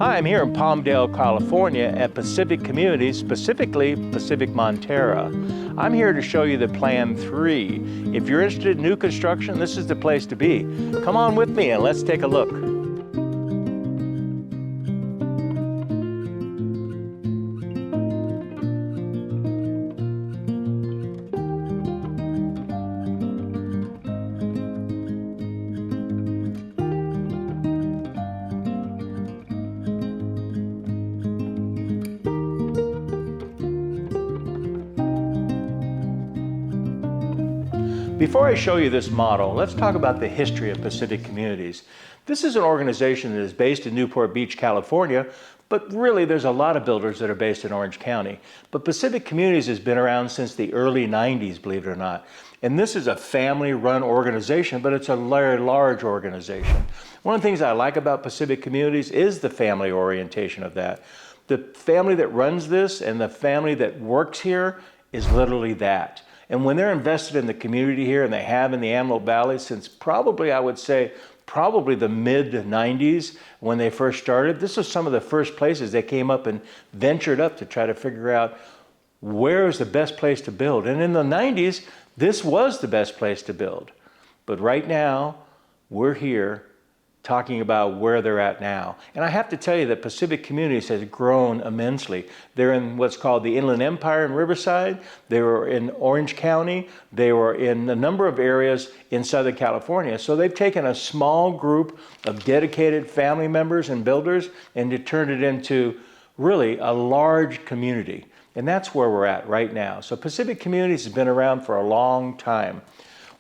Hi, I'm here in Palmdale, California at Pacific Communities, specifically Pacific Montera. I'm here to show you the Plan 3. If you're interested in new construction, this is the place to be. Come on with me and let's take a look. Before I show you this model, let's talk about the history of Pacific Communities. This is an organization that is based in Newport Beach, California, but really there's a lot of builders that are based in Orange County. But Pacific Communities has been around since the early 90s, believe it or not. And this is a family-run organization, but it's a very large organization. One of the things I like about Pacific Communities is the family orientation of that. The family that runs this and the family that works here is literally that. And when they're invested in the community here, and they have in the Antelope Valley since probably, I would say, probably the mid-90s when they first started, this was some of the first places they came up and ventured up to try to figure out where is the best place to build. And in the 90s, this was the best place to build. But right now, we're here talking about where they're at now. And I have to tell you that Pacific Communities has grown immensely. They're in what's called the Inland Empire in Riverside. They were in Orange County. They were in a number of areas in Southern California. So they've taken a small group of dedicated family members and builders and turned it into really a large community. And that's where we're at right now. So Pacific Communities has been around for a long time.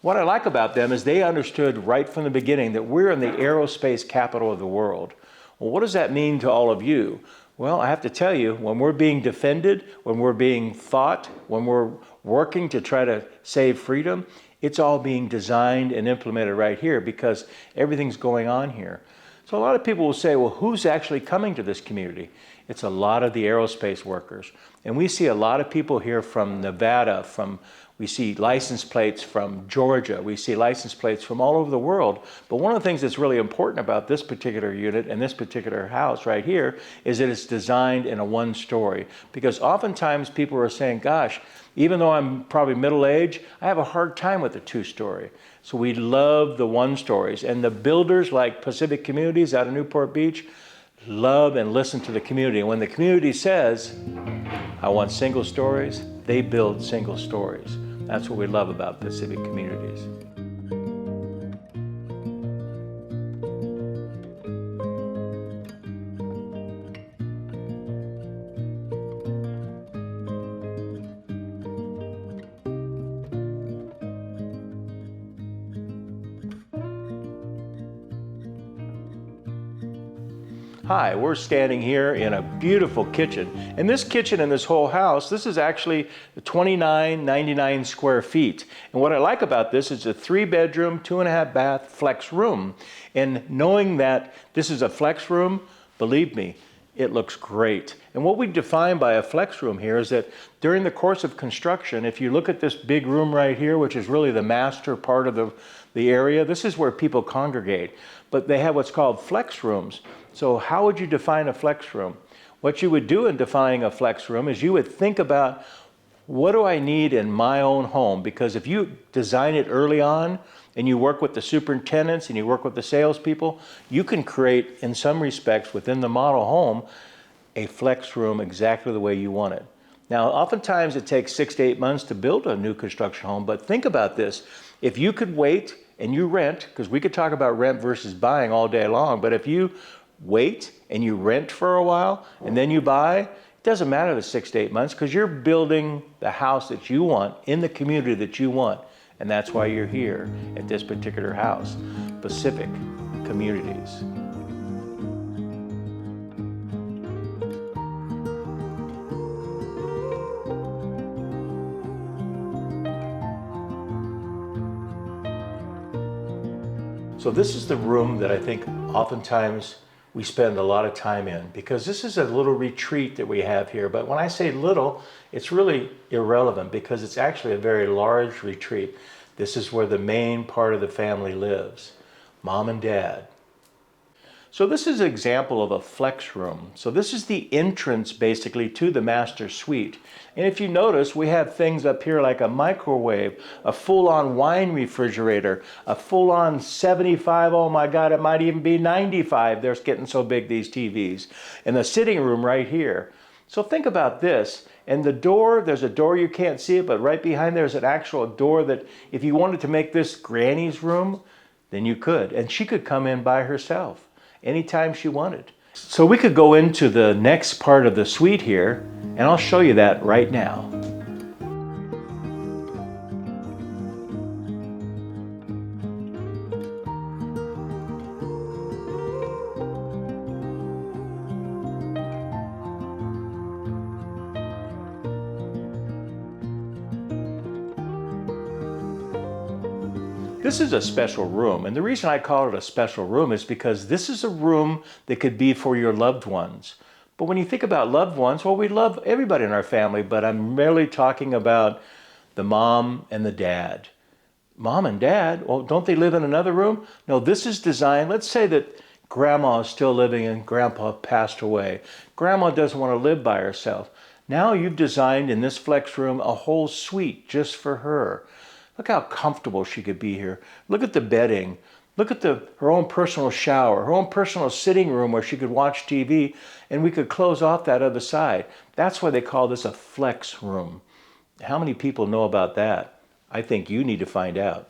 What I like about them is they understood right from the beginning that we're in the aerospace capital of the world. Well, what does that mean to all of you? Well, I have to tell you, when we're being defended, when we're being fought, when we're working to try to save freedom, it's all being designed and implemented right here because everything's going on here. So a lot of people will say, well, who's actually coming to this community? It's a lot of the aerospace workers. And we see a lot of people here from Nevada, we see license plates from Georgia. We see license plates from all over the world. But one of the things that's really important about this particular unit and this particular house right here is that it's designed in a one-story. Because oftentimes people are saying, gosh, even though I'm probably middle-aged, I have a hard time with the two-story. So we love the one-stories. And the builders like Pacific Communities out of Newport Beach love and listen to the community. And when the community says, I want single stories, they build single stories. That's what we love about Pacific Communities. Hi, we're standing here in a beautiful kitchen. And this kitchen and this whole house, this is actually 29.99 square feet. And what I like about this is a 3-bedroom, 2.5 bath flex room. And knowing that this is a flex room, believe me, it looks great. And what we define by a flex room here is that during the course of construction, if you look at this big room right here, which is really the master part of the area, this is where people congregate. But they have what's called flex rooms. So how would you define a flex room? What you would do in defining a flex room is you would think about, what do I need in my own home? Because if you design it early on and you work with the superintendents and you work with the salespeople, you can create, in some respects, within the model home, a flex room exactly the way you want it. Now, oftentimes it takes 6 to 8 months to build a new construction home, but think about this. If you could wait and you rent, because we could talk about rent versus buying all day long, but if you wait and you rent for a while and then you buy, it doesn't matter the 6 to 8 months because you're building the house that you want in the community that you want. And that's why you're here at this particular house, Pacific Communities. So this is the room that I think oftentimes we spend a lot of time in because this is a little retreat that we have here. But when I say little, it's really irrelevant because it's actually a very large retreat. This is where the main part of the family lives, mom and dad. So this is an example of a flex room. So this is the entrance basically to the master suite. And if you notice, we have things up here like a microwave, a full-on wine refrigerator, a full-on 75, oh my God, it might even be 95. They're getting so big, these TVs. And the sitting room right here. So think about this. And the door, there's a door, you can't see it, but right behind there's an actual door that if you wanted to make this Granny's room, then you could. And she could come in by herself anytime she wanted. So we could go into the next part of the suite here, and I'll show you that right now. This is a special room, and the reason I call it a special room is because this is a room that could be for your loved ones. But when you think about loved ones, well, we love everybody in our family, but I'm merely talking about the mom and the dad. Mom and dad, well, don't they live in another room? No, this is designed, let's say that grandma is still living and grandpa passed away. Grandma doesn't want to live by herself. Now you've designed in this flex room a whole suite just for her. Look how comfortable she could be here. Look at the bedding. Look at her own personal shower, her own personal sitting room where she could watch TV, and we could close off that other side. That's why they call this a flex room. How many people know about that? I think you need to find out.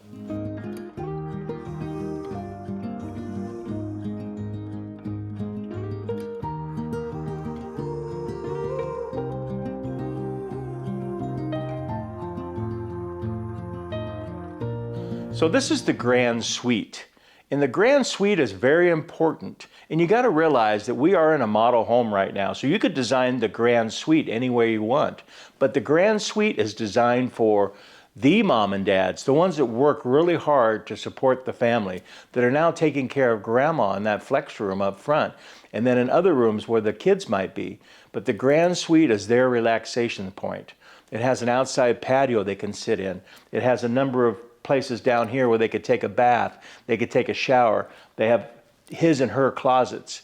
So this is the grand suite. And the grand suite is very important. And you got to realize that we are in a model home right now. So you could design the grand suite any way you want. But the grand suite is designed for the mom and dads, the ones that work really hard to support the family, that are now taking care of grandma in that flex room up front, and then in other rooms where the kids might be. But the grand suite is their relaxation point. It has an outside patio they can sit in. It has a number of places down here where they could take a bath, they could take a shower. They have his and her closets.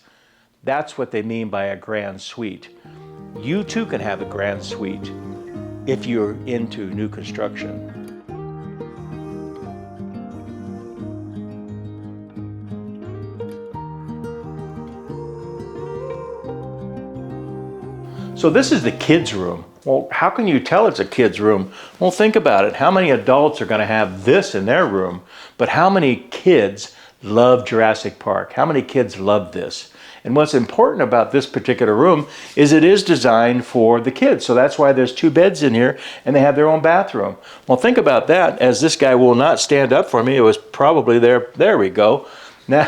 That's what they mean by a grand suite. You too can have a grand suite if you're into new construction. So this is the kids' room. Well, how can you tell it's a kid's room? Well, think about it. How many adults are going to have this in their room? But how many kids love Jurassic Park? How many kids love this? And what's important about this particular room is it is designed for the kids. So that's why there's 2 beds in here and they have their own bathroom. Well, think about that. As this guy will not stand up for me, it was probably there. There we go. Now,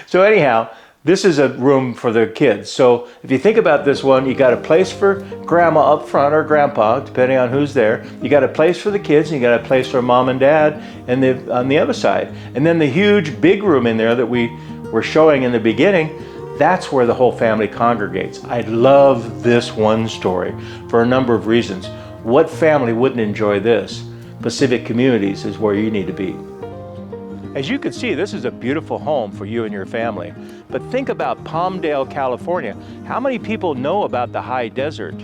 so anyhow, this is a room for the kids. So if you think about this one, you got a place for grandma up front or grandpa, depending on who's there. You got a place for the kids, and you got a place for mom and dad and on the other side. And then the huge big room in there that we were showing in the beginning, that's where the whole family congregates. I love this one story for a number of reasons. What family wouldn't enjoy this? Pacific Communities is where you need to be. As you can see, this is a beautiful home for you and your family. But think about Palmdale, California. How many people know about the high desert?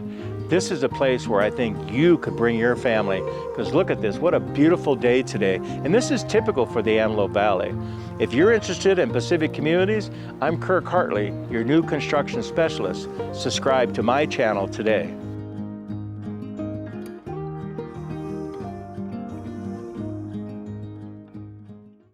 This is a place where I think you could bring your family, because look at this, what a beautiful day today. And this is typical for the Antelope Valley. If you're interested in Pacific Communities, I'm Kirk Hartley, your new construction specialist. Subscribe to my channel today.